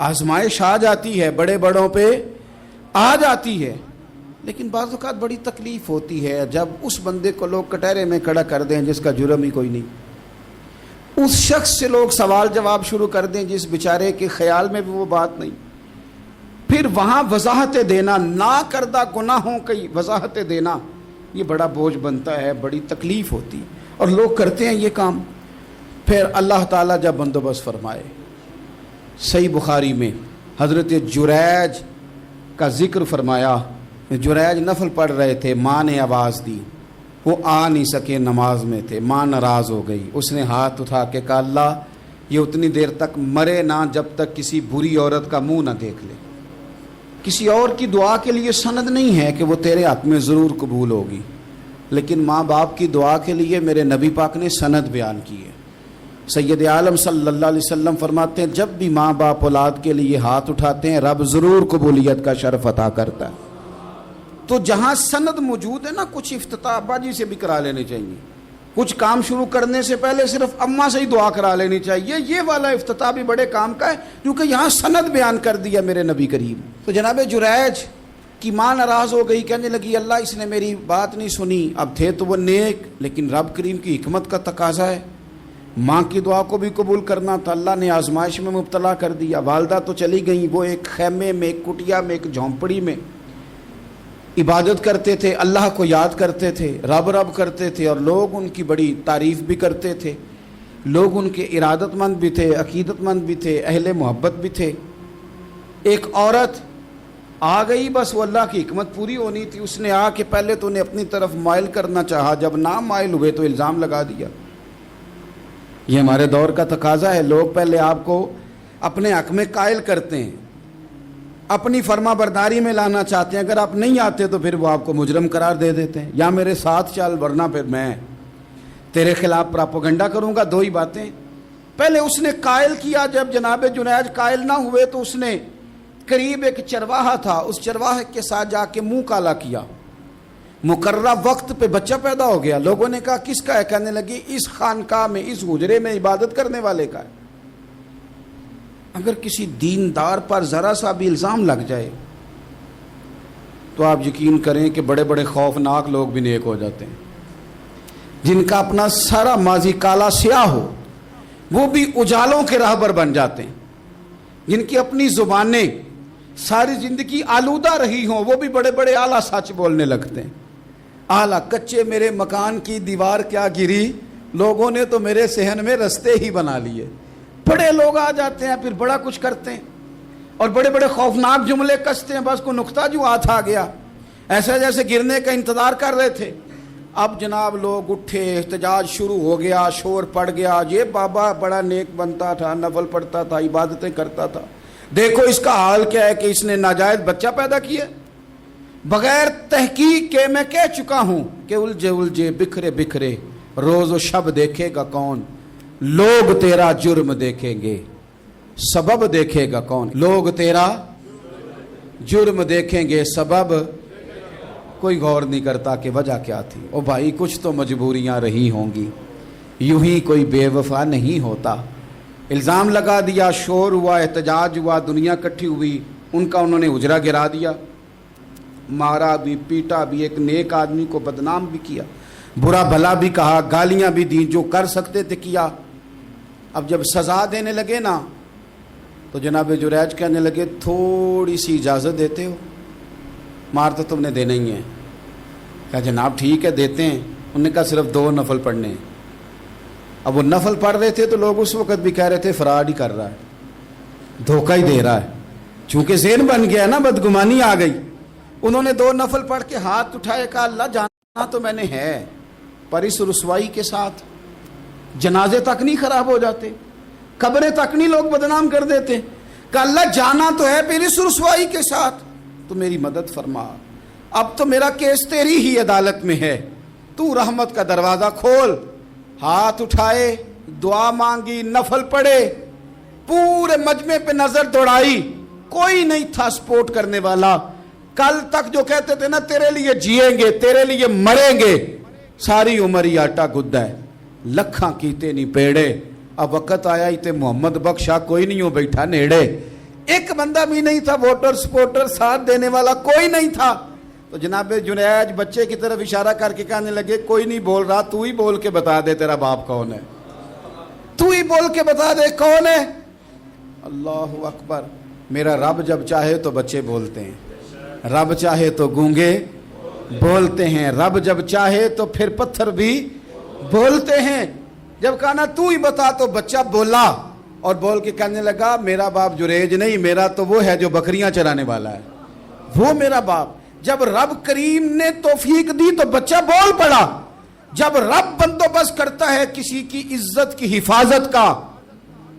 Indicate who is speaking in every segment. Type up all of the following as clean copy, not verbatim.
Speaker 1: آزمائش آ جاتی ہے، بڑے بڑوں پہ آ جاتی ہے، لیکن بعض اوقات بڑی تکلیف ہوتی ہے جب اس بندے کو لوگ کٹہرے میں کھڑا کر دیں جس کا جرم ہی کوئی نہیں، اس شخص سے لوگ سوال جواب شروع کر دیں جس بیچارے کے خیال میں بھی وہ بات نہیں، پھر وہاں وضاحتیں دینا، نہ کردہ گناہوں کی وضاحتیں دینا، یہ بڑا بوجھ بنتا ہے، بڑی تکلیف ہوتی، اور لوگ کرتے ہیں یہ کام۔ پھر اللہ تعالیٰ جب بندوبست فرمائے، صحیح بخاری میں حضرت جریج کا ذکر فرمایا، جریج نفل پڑھ رہے تھے، ماں نے آواز دی، وہ آ نہیں سکے، نماز میں تھے، ماں ناراض ہو گئی، اس نے ہاتھ اٹھا کے کہا اللہ یہ اتنی دیر تک مرے نہ جب تک کسی بری عورت کا منہ نہ دیکھ لے۔ کسی اور کی دعا کے لیے سند نہیں ہے کہ وہ تیرے حق میں ضرور قبول ہوگی، لیکن ماں باپ کی دعا کے لیے میرے نبی پاک نے سند بیان کی ہے۔ سید عالم صلی اللہ علیہ وسلم فرماتے ہیں جب بھی ماں باپ اولاد کے لیے ہاتھ اٹھاتے ہیں رب ضرور قبولیت کا شرف عطا کرتا ہے۔ تو جہاں سند موجود ہے نا، کچھ افتتاح ابا جی سے بھی کرا لینے چاہیے، کچھ کام شروع کرنے سے پہلے صرف اماں سے ہی دعا کرا لینی چاہیے، یہ والا افتتاح بھی بڑے کام کا ہے کیونکہ یہاں سند بیان کر دیا میرے نبی کریم۔ تو جناب جریج کی ماں ناراض ہو گئی، کہنے لگی اللہ اس نے میری بات نہیں سنی، اب تھے تو وہ نیک، لیکن رب کریم کی حکمت کا تقاضا ہے، ماں کی دعا کو بھی قبول کرنا تھا، اللہ نے آزمائش میں مبتلا کر دیا۔ والدہ تو چلی گئیں، وہ ایک خیمے میں، ایک کٹیا میں، ایک جھونپڑی میں عبادت کرتے تھے، اللہ کو یاد کرتے تھے، رب رب کرتے تھے، اور لوگ ان کی بڑی تعریف بھی کرتے تھے، لوگ ان کے ارادت مند بھی تھے، عقیدت مند بھی تھے، اہل محبت بھی تھے۔ ایک عورت آ گئی، بس وہ اللہ کی حکمت پوری ہونی تھی، اس نے آ کے پہلے تو انہیں اپنی طرف مائل کرنا چاہا، جب نہ مائل ہوئے تو الزام لگا دیا۔ یہ ہمارے دور کا تقاضا ہے، لوگ پہلے آپ کو اپنے حق میں قائل کرتے ہیں، اپنی فرما برداری میں لانا چاہتے ہیں، اگر آپ نہیں آتے تو پھر وہ آپ کو مجرم قرار دے دیتے ہیں، یا میرے ساتھ چل ورنہ پھر میں تیرے خلاف پراپوگنڈا کروں گا۔ دو ہی باتیں، پہلے اس نے قائل کیا، جب جناب جنیج قائل نہ ہوئے تو اس نے قریب ایک چرواہا تھا، اس چرواہے کے ساتھ جا کے منہ کالا کیا، مقررہ وقت پہ بچہ پیدا ہو گیا۔ لوگوں نے کہا کس کا ہے؟ کہنے لگی اس خانقاہ میں، اس حجرے میں عبادت کرنے والے کا ہے۔ اگر کسی دیندار پر ذرا سا بھی الزام لگ جائے تو آپ یقین کریں کہ بڑے بڑے خوفناک لوگ بھی نیک ہو جاتے ہیں، جن کا اپنا سارا ماضی کالا سیاہ ہو وہ بھی اجالوں کے راہبر بن جاتے ہیں، جن کی اپنی زبانیں ساری زندگی آلودہ رہی ہوں وہ بھی بڑے بڑے اعلیٰ سچ بولنے لگتے ہیں۔ اعلیٰ کچے میرے مکان کی دیوار کیا گری، لوگوں نے تو میرے صحن میں رستے ہی بنا لیے۔ بڑے لوگ آ جاتے ہیں، پھر بڑا کچھ کرتے ہیں اور بڑے بڑے خوفناک جملے کستے ہیں، بس کو نقطہ جو ہاتھ آ گیا، ایسا جیسے گرنے کا انتظار کر رہے تھے۔ اب جناب لوگ اٹھے، احتجاج شروع ہو گیا، شور پڑ گیا، یہ بابا بڑا نیک بنتا تھا، نفل پڑھتا تھا، عبادتیں کرتا تھا، دیکھو اس کا حال کیا ہے کہ اس نے ناجائز بچہ پیدا کیا۔ بغیر تحقیق کے میں کہہ چکا ہوں کہ الجھے الجھے بکھرے بکھرے روز و شب دیکھے گا کون، لوگ تیرا جرم دیکھیں گے سبب دیکھے گا کون، لوگ تیرا جرم دیکھیں گے سبب کوئی غور نہیں کرتا کہ وجہ کیا تھی۔ او بھائی کچھ تو مجبوریاں رہی ہوں گی، یوں ہی کوئی بے وفا نہیں ہوتا۔ الزام لگا دیا، شور ہوا، احتجاج ہوا، دنیا اکٹھی ہوئی، ان کا انہوں نے حجرہ گرا دیا، مارا بھی، پیٹا بھی، ایک نیک آدمی کو بدنام بھی کیا، برا بھلا بھی کہا، گالیاں بھی دی، جو کر سکتے تھے کیا۔ اب جب سزا دینے لگے نا تو جناب جریج کہنے لگے تھوڑی سی اجازت دیتے ہو، مار تو تم نے دینا ہی ہے۔ کہا جناب ٹھیک ہے دیتے ہیں۔ انہوں نے کہا صرف 2 نفل پڑھنے ہیں۔ اب وہ نفل پڑھ رہے تھے تو لوگ اس وقت بھی کہہ رہے تھے فراڈ ہی کر رہا ہے، دھوکہ ہی دے رہا ہے، چونکہ ذہن بن گیا نا، بدگمانی آ گئی۔ انہوں نے 2 نفل پڑھ کے ہاتھ اٹھائے، کہا اللہ جانا تو میں نے ہے، پر اس رسوائی کے ساتھ جنازے تک نہیں خراب ہو جاتے، قبریں تک نہیں لوگ بدنام کر دیتے، کہ اللہ جانا تو ہے پھر اس رسوائی کے ساتھ، تو میری مدد فرما، اب تو میرا کیس تیری ہی عدالت میں ہے، تو رحمت کا دروازہ کھول۔ ہاتھ اٹھائے، دعا مانگی، نفل پڑھے، پورے مجمع پہ نظر دوڑائی، کوئی نہیں تھا سپورٹ کرنے والا۔ کل تک جو کہتے تھے نا تیرے لیے جیئیں گے، تیرے لیے مریں گے، ساری عمر ہی آٹا گدہ ہے، لکھاں کیتے نہیں پیڑے، اب وقت آیا ہی تے محمد بخشا کوئی نہیں ہو بیٹھا نیڑے، ایک بندہ بھی نہیں تھا، ووٹر سپورٹر ساتھ دینے والا کوئی نہیں تھا. تو جناب جنید بچے کی طرف اشارہ کر کے کہنے لگے کوئی نہیں بول رہا، تو ہی بول کے بتا دے تیرا باپ کون ہے، تو ہی بول کے بتا دے کون ہے. اللہ اکبر. میرا رب جب چاہے تو بچے بولتے ہیں، رب چاہے تو گونگے بولتے ہیں، رب جب چاہے تو پھر پتھر بھی بولتے ہیں. جب کہا نا تو ہی بتا تو بچہ بولا اور بول کے کہنے لگا میرا باپ جریج نہیں، میرا تو وہ ہے جو بکریاں چرانے والا ہے، وہ میرا باپ. جب رب کریم نے توفیق دی تو بچہ بول پڑا. جب رب بندوبست کرتا ہے کسی کی عزت کی حفاظت کا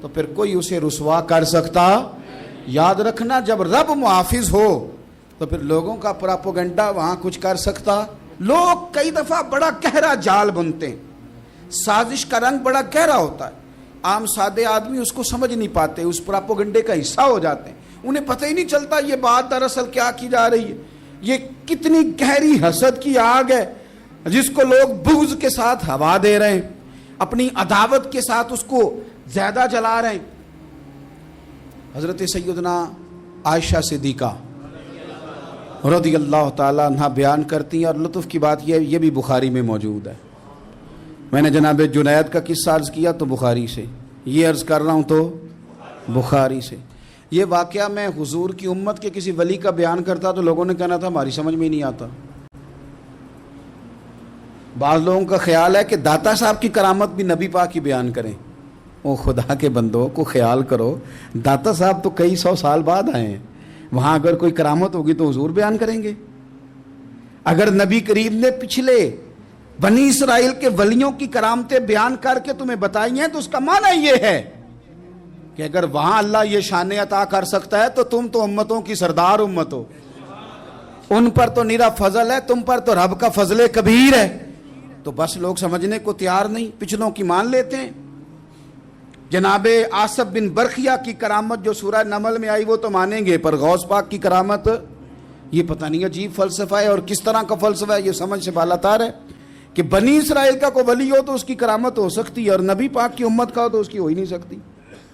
Speaker 1: تو پھر کوئی اسے رسوا کر سکتا. یاد رکھنا جب رب محافظ ہو تو پھر لوگوں کا پراپوگنڈا وہاں کچھ کر سکتا. لوگ کئی دفعہ بڑا گہرا جال بنتے ہیں، سازش کا رنگ بڑا گہرا ہوتا ہے. عام سادے آدمی اس کو سمجھ نہیں پاتے، اس پراپوگنڈے کا حصہ ہو جاتے ہیں، انہیں پتہ ہی نہیں چلتا یہ بات دراصل کیا کی جا رہی ہے. یہ کتنی گہری حسد کی آگ ہے جس کو لوگ بغض کے ساتھ ہوا دے رہے ہیں، اپنی عداوت کے ساتھ اس کو زیادہ جلا رہے ہیں. حضرت سیدنا عائشہ صدیقہ رضی اللہ تعالیٰ عنہ بیان کرتی ہیں، اور لطف کی بات یہ بھی بخاری میں موجود ہے. میں نے جناب جنید کا قصہ عرض کیا تو بخاری سے، یہ عرض کر رہا ہوں تو بخاری سے. یہ واقعہ میں حضور کی امت کے کسی ولی کا بیان کرتا تو لوگوں نے کہنا تھا ہماری سمجھ میں نہیں آتا. بعض لوگوں کا خیال ہے کہ داتا صاحب کی کرامت بھی نبی پاک کی بیان کریں. او خدا کے بندوں کو خیال کرو، داتا صاحب تو کئی سو سال بعد آئے ہیں، وہاں اگر کوئی کرامت ہوگی تو حضور بیان کریں گے. اگر نبی کریم نے پچھلے بنی اسرائیل کے ولیوں کی کرامتیں بیان کر کے تمہیں بتائی ہیں تو اس کا معنی یہ ہے کہ اگر وہاں اللہ یہ شان عطا کر سکتا ہے تو تم تو امتوں کی سردار امت ہو. ان پر تو نیرا فضل ہے، تم پر تو رب کا فضل کبیر ہے. تو بس لوگ سمجھنے کو تیار نہیں، پچھلوں کی مان لیتے ہیں. جناب آصف بن برخیہ کی کرامت جو سورہ نمل میں آئی وہ تو مانیں گے، پر غوث پاک کی کرامت یہ پتہ نہیں عجیب فلسفہ ہے، اور کس طرح کا فلسفہ ہے یہ سمجھ سے بالاتار ہے کہ بنی اسرائیل کا کوئی ولی ہو تو اس کی کرامت ہو سکتی ہے اور نبی پاک کی امت کا ہو تو اس کی ہو ہی نہیں سکتی.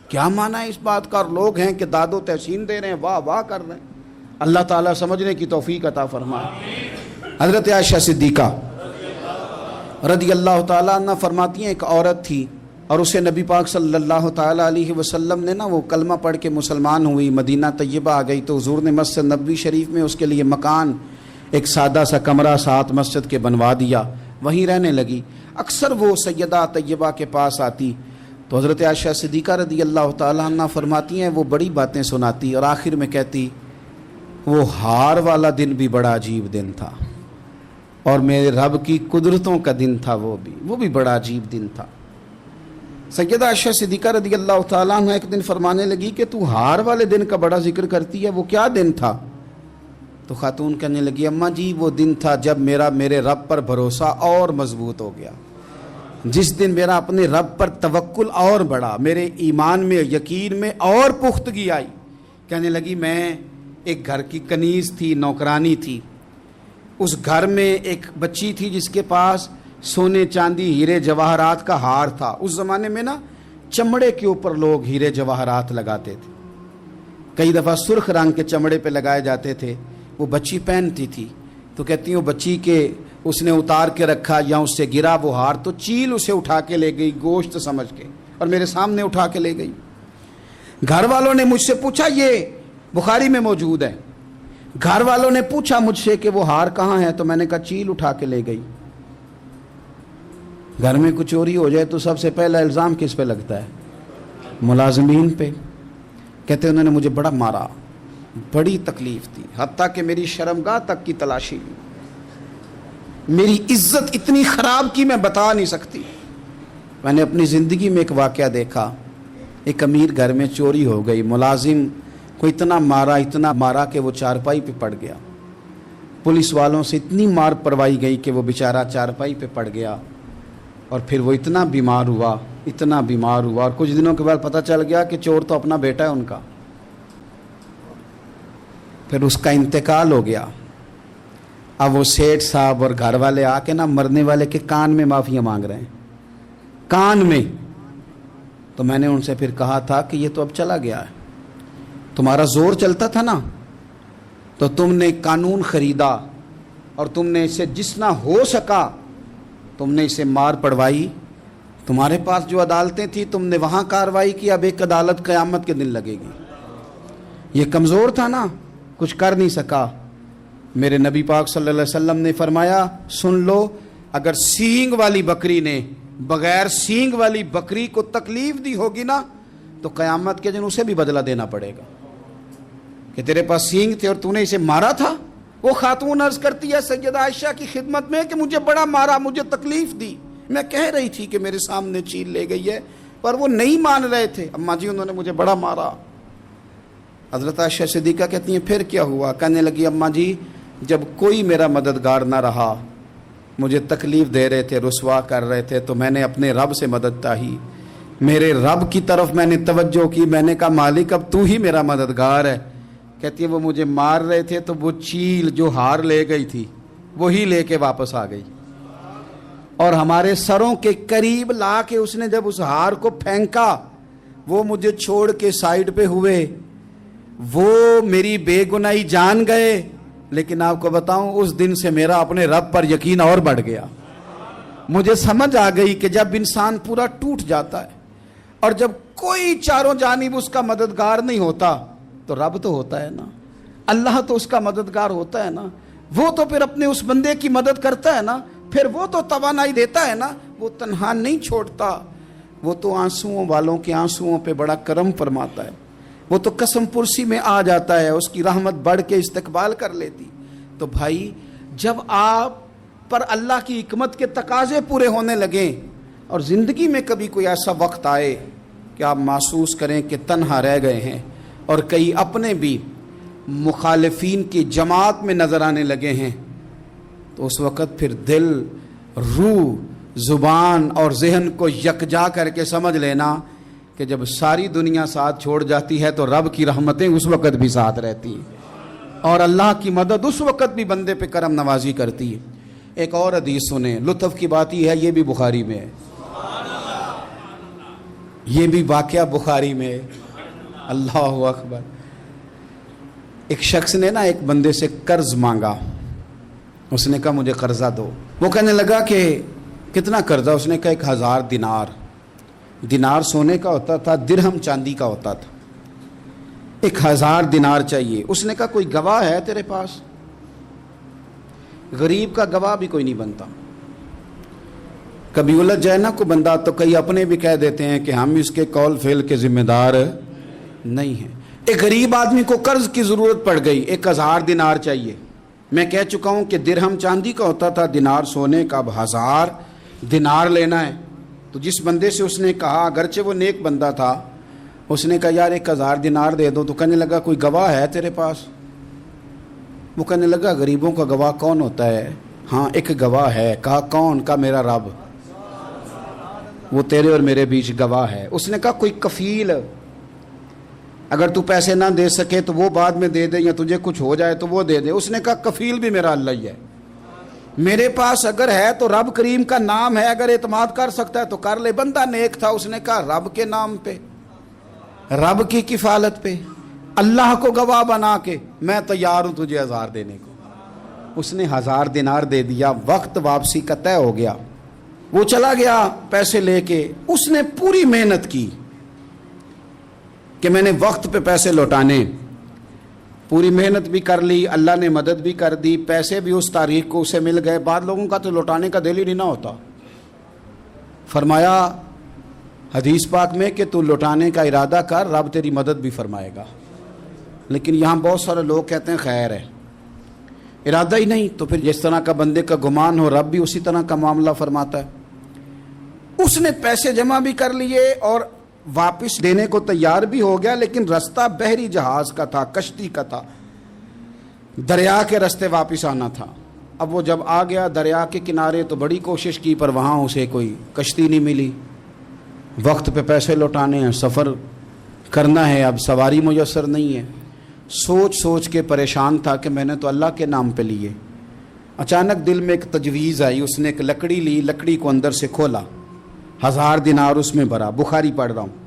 Speaker 1: کیا معنی ہے اس بات کا؟ اور لوگ ہیں کہ داد و تحسین دے رہے ہیں، واہ واہ کر رہے ہیں. اللہ تعالیٰ سمجھنے کی توفیق عطا فرمائے. حضرت عائشہ صدیقہ رضی اللہ تعالیٰ عنہ فرماتی ہیں ایک عورت تھی اور اسے نبی پاک صلی اللہ تعالیٰ علیہ وسلم نے وہ کلمہ پڑھ کے مسلمان ہوئی، مدینہ طیبہ آ گئی تو حضور نے مسجد نبوی شریف میں اس کے لیے مکان، ایک سادہ سا کمرہ ساتھ مسجد کے بنوا دیا، وہیں رہنے لگی. اکثر وہ سیدہ طیبہ کے پاس آتی تو حضرت عائشہ صدیقہ رضی اللہ تعالیٰ عنہ فرماتی ہیں وہ بڑی باتیں سناتی اور آخر میں کہتی وہ ہار والا دن بھی بڑا عجیب دن تھا اور میرے رب کی قدرتوں کا دن تھا، وہ بھی بڑا عجیب دن تھا. سیدہ عائشہ صدیقہ رضی اللہ تعالیٰ عنہ ایک دن فرمانے لگی کہ تو ہار والے دن کا بڑا ذکر کرتی ہے، وہ کیا دن تھا؟ تو خاتون کہنے لگی اماں جی وہ دن تھا جب میرے رب پر بھروسہ اور مضبوط ہو گیا، جس دن میرا اپنے رب پر توکل اور بڑھا، میرے ایمان میں یقین میں اور پختگی آئی. کہنے لگی میں ایک گھر کی کنیز تھی، نوکرانی تھی، اس گھر میں ایک بچی تھی جس کے پاس سونے چاندی ہیرے جواہرات کا ہار تھا. اس زمانے میں نا چمڑے کے اوپر لوگ ہیرے جواہرات لگاتے تھے، کئی دفعہ سرخ رنگ کے چمڑے پہ لگائے جاتے تھے. وہ بچی پہنتی تھی تو کہتی ہوں بچی کے اس نے اتار کے رکھا یا اس سے گرا وہ ہار تو چیل اسے اٹھا کے لے گئی گوشت سمجھ کے اور میرے سامنے اٹھا کے لے گئی. گھر والوں نے مجھ سے پوچھا، یہ بخاری میں موجود ہے، گھر والوں نے پوچھا مجھ سے کہ وہ ہار کہاں ہے تو میں نے کہا چیل اٹھا کے لے گئی. گھر میں کچھ چوری ہو جائے تو سب سے پہلا الزام کس پہ لگتا ہے؟ ملازمین پہ. کہتے انہوں نے مجھے بڑا مارا، بڑی تکلیف تھی، حتیٰ کہ میری شرمگاہ تک کی تلاشی لی، میری عزت اتنی خراب کی میں بتا نہیں سکتی. میں نے اپنی زندگی میں ایک واقعہ دیکھا، ایک امیر گھر میں چوری ہو گئی، ملازم کو اتنا مارا کہ وہ چارپائی پہ پڑ گیا. پولیس والوں سے اتنی مار پروائی گئی کہ وہ بیچارہ چارپائی پہ پڑ گیا اور پھر وہ اتنا بیمار ہوا اور کچھ دنوں کے بعد پتہ چل گیا کہ چور تو اپنا بیٹا ہے ان کا. پھر اس کا انتقال ہو گیا. اب وہ سیٹھ صاحب اور گھر والے آ کے نا مرنے والے کے کان میں معافیاں مانگ رہے ہیں، کان میں. تو میں نے ان سے پھر کہا تھا کہ یہ تو اب چلا گیا ہے، تمہارا زور چلتا تھا نا تو تم نے قانون خریدا اور تم نے اسے جتنا ہو سکا تم نے اسے مار پڑوائی. تمہارے پاس جو عدالتیں تھیں تم نے وہاں کارروائی کی. اب ایک عدالت قیامت کے دن لگے گی. یہ کمزور تھا نا, کچھ کر نہیں سکا. میرے نبی پاک صلی اللہ علیہ وسلم نے فرمایا سن لو, اگر سینگ والی بکری نے بغیر سینگ والی بکری کو تکلیف دی ہوگی نا تو قیامت کے دن اسے بھی بدلہ دینا پڑے گا کہ تیرے پاس سینگ تھے اور تو نے اسے مارا تھا. وہ خاتون عرض کرتی ہے سیدہ عائشہ کی خدمت میں کہ مجھے بڑا مارا, مجھے تکلیف دی. میں کہہ رہی تھی کہ میرے سامنے چیل لے گئی ہے پر وہ نہیں مان رہے تھے. اماں جی انہوں نے مجھے بڑا مارا. حضرت عائشہ صدیقہ کہتی ہیں پھر کیا ہوا؟ کہنے لگی اماں جی جب کوئی میرا مددگار نہ رہا, مجھے تکلیف دے رہے تھے, رسوا کر رہے تھے, تو میں نے اپنے رب سے مدد چاہی. میرے رب کی طرف میں نے توجہ کی. میں نے کہا مالک اب تو ہی میرا مددگار ہے. کہتی ہے وہ مجھے مار رہے تھے تو وہ چیل جو ہار لے گئی تھی وہی لے کے واپس آ گئی اور ہمارے سروں کے قریب لا کے اس نے جب اس ہار کو پھینکا وہ مجھے چھوڑ کے سائیڈ پہ ہوئے. وہ میری بے گناہی جان گئے, لیکن آپ کو بتاؤں اس دن سے میرا اپنے رب پر یقین اور بڑھ گیا. مجھے سمجھ آ گئی کہ جب انسان پورا ٹوٹ جاتا ہے اور جب کوئی چاروں جانب اس کا مددگار نہیں ہوتا تو رب تو ہوتا ہے نا, اللہ تو اس کا مددگار ہوتا ہے نا. وہ تو پھر اپنے اس بندے کی مدد کرتا ہے نا, پھر وہ تو توانائی دیتا ہے نا, وہ تنہا نہیں چھوڑتا. وہ تو آنسوؤں والوں کے آنسوؤں پہ بڑا کرم فرماتا ہے. وہ تو قسم پرسی میں آ جاتا ہے, اس کی رحمت بڑھ کے استقبال کر لیتی. تو بھائی جب آپ پر اللہ کی حکمت کے تقاضے پورے ہونے لگیں اور زندگی میں کبھی کوئی ایسا وقت آئے کہ آپ محسوس کریں کہ تنہا رہ گئے ہیں اور کئی اپنے بھی مخالفین کی جماعت میں نظر آنے لگے ہیں, تو اس وقت پھر دل, روح, زبان اور ذہن کو یکجا کر کے سمجھ لینا کہ جب ساری دنیا ساتھ چھوڑ جاتی ہے تو رب کی رحمتیں اس وقت بھی ساتھ رہتی ہیں اور اللہ کی مدد اس وقت بھی بندے پہ کرم نوازی کرتی ہے. ایک اور حدیث سنیں, لطف کی بات یہ ہے یہ بھی بخاری میں ہے, یہ بھی واقعہ بخاری میں ہے. اللہ اکبر. ایک شخص نے نا ایک بندے سے قرض مانگا. اس نے کہا مجھے قرضہ دو. وہ کہنے لگا کہ کتنا قرضہ؟ اس نے کہا 1000 دینار. دینار سونے کا ہوتا تھا, درہم چاندی کا ہوتا تھا. 1000 دینار چاہیے. اس نے کہا کوئی گواہ ہے تیرے پاس؟ غریب کا گواہ بھی کوئی نہیں بنتا. کبھی الجھ جائے نا کو بندہ تو کئی اپنے بھی کہہ دیتے ہیں کہ ہم اس کے قول فعل کے ذمہ دار نہیں ہیں. ایک غریب آدمی کو قرض کی ضرورت پڑ گئی, 1000 دینار چاہیے. میں کہہ چکا ہوں کہ درہم چاندی کا ہوتا تھا, دینار سونے کا. اب 1000 دینار لینا ہے. تو جس بندے سے اس نے کہا, اگرچہ وہ نیک بندہ تھا, اس نے کہا یار 1000 دینار دے دو. تو کہنے لگا کوئی گواہ ہے تیرے پاس؟ وہ کہنے لگا غریبوں کا گواہ کون ہوتا ہے؟ ہاں ایک گواہ ہے. کہا کون؟ کا میرا رب, وہ تیرے اور میرے بیچ گواہ ہے. اس نے کہا کوئی کفیل, اگر تو پیسے نہ دے سکے تو وہ بعد میں دے دے, یا تجھے کچھ ہو جائے تو وہ دے دے. اس نے کہا کفیل بھی میرا اللہ ہی ہے. میرے پاس اگر ہے تو رب کریم کا نام ہے, اگر اعتماد کر سکتا ہے تو کر لے. بندہ نیک تھا, اس نے کہا رب کے نام پہ, رب کی کفالت پہ, اللہ کو گواہ بنا کے میں تیار ہوں تجھے 1000 دینے کو. اس نے 1000 دینار دے دیا. وقت واپسی کا طے ہو گیا. وہ چلا گیا پیسے لے کے. اس نے پوری محنت کی کہ میں نے وقت پہ پیسے لوٹانے. پوری محنت بھی کر لی, اللہ نے مدد بھی کر دی, پیسے بھی اس تاریخ کو اسے مل گئے. بعض لوگوں کا تو لوٹانے کا دل ہی نہیں نہ ہوتا. فرمایا حدیث پاک میں کہ تو لوٹانے کا ارادہ کر, رب تیری مدد بھی فرمائے گا. لیکن یہاں بہت سارے لوگ کہتے ہیں خیر ہے, ارادہ ہی نہیں. تو پھر جس طرح کا بندے کا گمان ہو رب بھی اسی طرح کا معاملہ فرماتا ہے. اس نے پیسے جمع بھی کر لیے اور واپس دینے کو تیار بھی ہو گیا, لیکن رستہ بحری جہاز کا تھا, کشتی کا تھا, دریا کے رستے واپس آنا تھا. اب وہ جب آ گیا دریا کے کنارے تو بڑی کوشش کی پر وہاں اسے کوئی کشتی نہیں ملی. وقت پہ پیسے لوٹانے ہیں, سفر کرنا ہے, اب سواری میسر نہیں ہے. سوچ سوچ کے پریشان تھا کہ میں نے تو اللہ کے نام پہ لیے. اچانک دل میں ایک تجویز آئی. اس نے ایک لکڑی لی, لکڑی کو اندر سے کھولا, 1000 دینار اس میں بھرا. بخاری پڑھ رہا ہوں.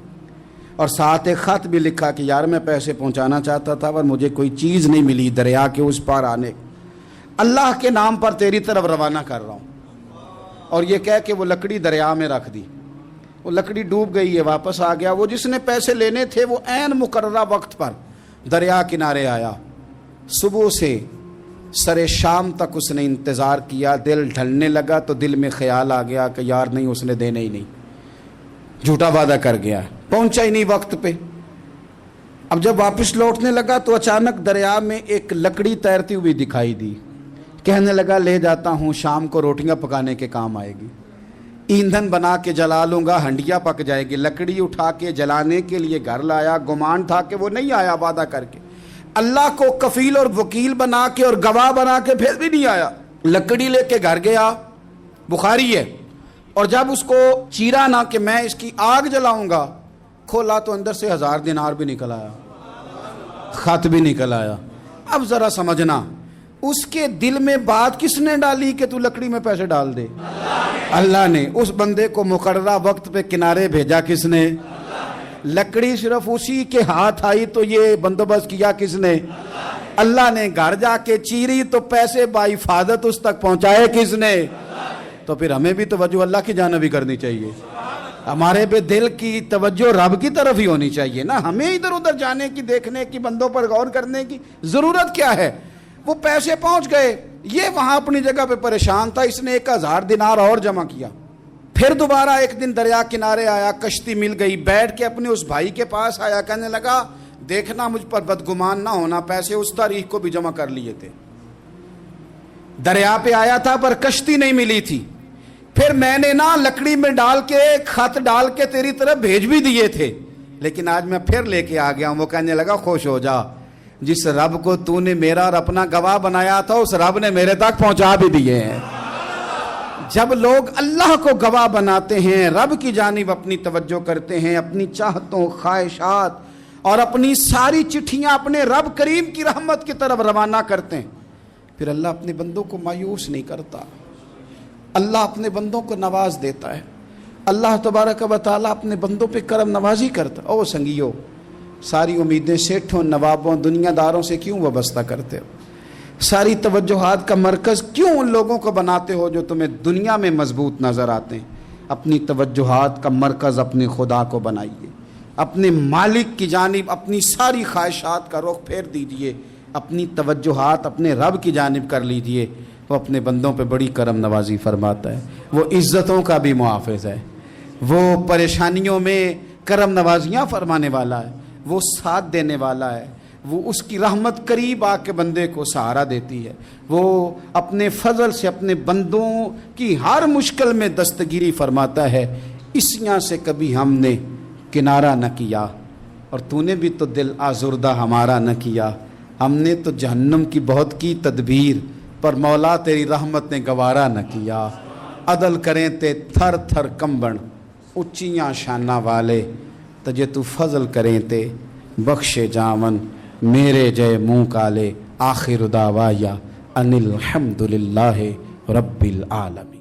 Speaker 1: اور ساتھ ایک خط بھی لکھا کہ یار میں پیسے پہنچانا چاہتا تھا پر مجھے کوئی چیز نہیں ملی دریا کے اس پار آنے، اللہ کے نام پر تیری طرف روانہ کر رہا ہوں۔ اور یہ کہہ کے وہ لکڑی دریا میں رکھ دی، وہ لکڑی ڈوب گئی ہے، واپس آ گیا۔ وہ جس نے پیسے لینے تھے وہ عین مقررہ وقت پر دریا کنارے آیا، صبح سے سر شام تک اس نے انتظار کیا۔ دل ڈھلنے لگا تو دل میں خیال آ گیا کہ یار نہیں، اس نے دینے ہی نہیں، جھوٹا وعدہ کر گیا، پہنچا ہی نہیں وقت پہ۔ اب جب واپس لوٹنے لگا تو اچانک دریا میں ایک لکڑی تیرتی ہوئی دکھائی دی۔ کہنے لگا لے جاتا ہوں، شام کو روٹیاں پکانے کے کام آئے گی، ایندھن بنا کے جلا لوں گا، ہنڈیا پک جائے گی۔ لکڑی اٹھا کے جلانے کے لیے گھر لایا، گمان تھا کہ وہ نہیں آیا وعدہ کر کے، اللہ کو کفیل اور وکیل بنا کے اور گواہ بنا کے پھر بھی نہیں آیا۔ لکڑی لے کے گھر گیا، بخاری ہے، اور جب اس کو چیرا نہ کہ میں اس کی آگ جلاؤں گا، کھولا تو اندر سے 1000 دینار بھی نکل آیا، خط بھی نکل آیا۔ اب ذرا سمجھنا، اس کے دل میں بات کس نے ڈالی کہ تو لکڑی میں پیسے ڈال دے؟ اللہ نے۔ اس بندے کو مقررہ وقت پہ کنارے بھیجا کس نے؟ لکڑی صرف اسی کے ہاتھ آئی تو یہ بندوبست کیا کس نے؟ اللہ نے۔ گھر جا کے چیری تو پیسے بحفاظت اس تک پہنچائے کس نے؟ تو پھر ہمیں بھی توجہ اللہ کی جانب ہی کرنی چاہیے، ہمارے پہ دل کی توجہ رب کی طرف ہی ہونی چاہیے نا، ہمیں ادھر ادھر جانے کی، دیکھنے کی، بندوں پر غور کرنے کی ضرورت کیا ہے؟ وہ پیسے پہنچ گئے، یہ وہاں اپنی جگہ پہ پریشان تھا، اس نے 1000 دینار اور جمع کیا۔ پھر دوبارہ ایک دن دریا کنارے آیا، کشتی مل گئی، بیٹھ کے اپنے اس بھائی کے پاس آیا، کہنے لگا دیکھنا مجھ پر بدگمان نہ ہونا، پیسے اس تاریخ کو بھی جمع کر لیے تھے، دریا پہ آیا تھا پر کشتی نہیں ملی تھی، پھر میں نے نا لکڑی میں ڈال کے خط ڈال کے تیری طرف بھیج بھی دیے تھے، لیکن آج میں پھر لے کے آ گیا ہوں۔ وہ کہنے لگا خوش ہو جا، جس رب کو تو نے میرا اور اپنا گواہ بنایا تھا اس رب نے میرے تک پہنچا بھی دیے ہیں۔ جب لوگ اللہ کو گواہ بناتے ہیں، رب کی جانب اپنی توجہ کرتے ہیں، اپنی چاہتوں، خواہشات اور اپنی ساری چٹھیاں اپنے رب کریم کی رحمت کی طرف روانہ کرتے ہیں، پھر اللہ اپنے بندوں کو مایوس نہیں کرتا، اللہ اپنے بندوں کو نواز دیتا ہے، اللہ تبارک و تعالیٰ اپنے بندوں پہ کرم نوازی کرتا۔ او سنگیو، ساری امیدیں سیٹھوں، نوابوں، دنیا داروں سے کیوں وابستہ کرتے ہو؟ ساری توجہات کا مرکز کیوں ان لوگوں کو بناتے ہو جو تمہیں دنیا میں مضبوط نظر آتے ہیں؟ اپنی توجہات کا مرکز اپنے خدا کو بنائیے، اپنے مالک کی جانب اپنی ساری خواہشات کا رخ پھیر دیجئے، اپنی توجہات اپنے رب کی جانب کر لیجئے، وہ اپنے بندوں پہ بڑی کرم نوازی فرماتا ہے، وہ عزتوں کا بھی محافظ ہے، وہ پریشانیوں میں کرم نوازیاں فرمانے والا ہے، وہ ساتھ دینے والا ہے، وہ اس کی رحمت قریب آ کے بندے کو سہارا دیتی ہے، وہ اپنے فضل سے اپنے بندوں کی ہر مشکل میں دستگیری فرماتا ہے۔ اسیاں سے کبھی ہم نے کنارہ نہ کیا، اور تو نے بھی تو دل آزردہ ہمارا نہ کیا، ہم نے تو جہنم کی بہت کی تدبیر، پر مولا تیری رحمت نے گوارا نہ کیا۔ عدل کریں تے تھر تھر کمبن، اچیاں شانہ والے، تجھے تو فضل کریں تے بخشے جاون، میرے جے منہ کالے، آخر دعوایا ان الحمدللہ رب العالمین۔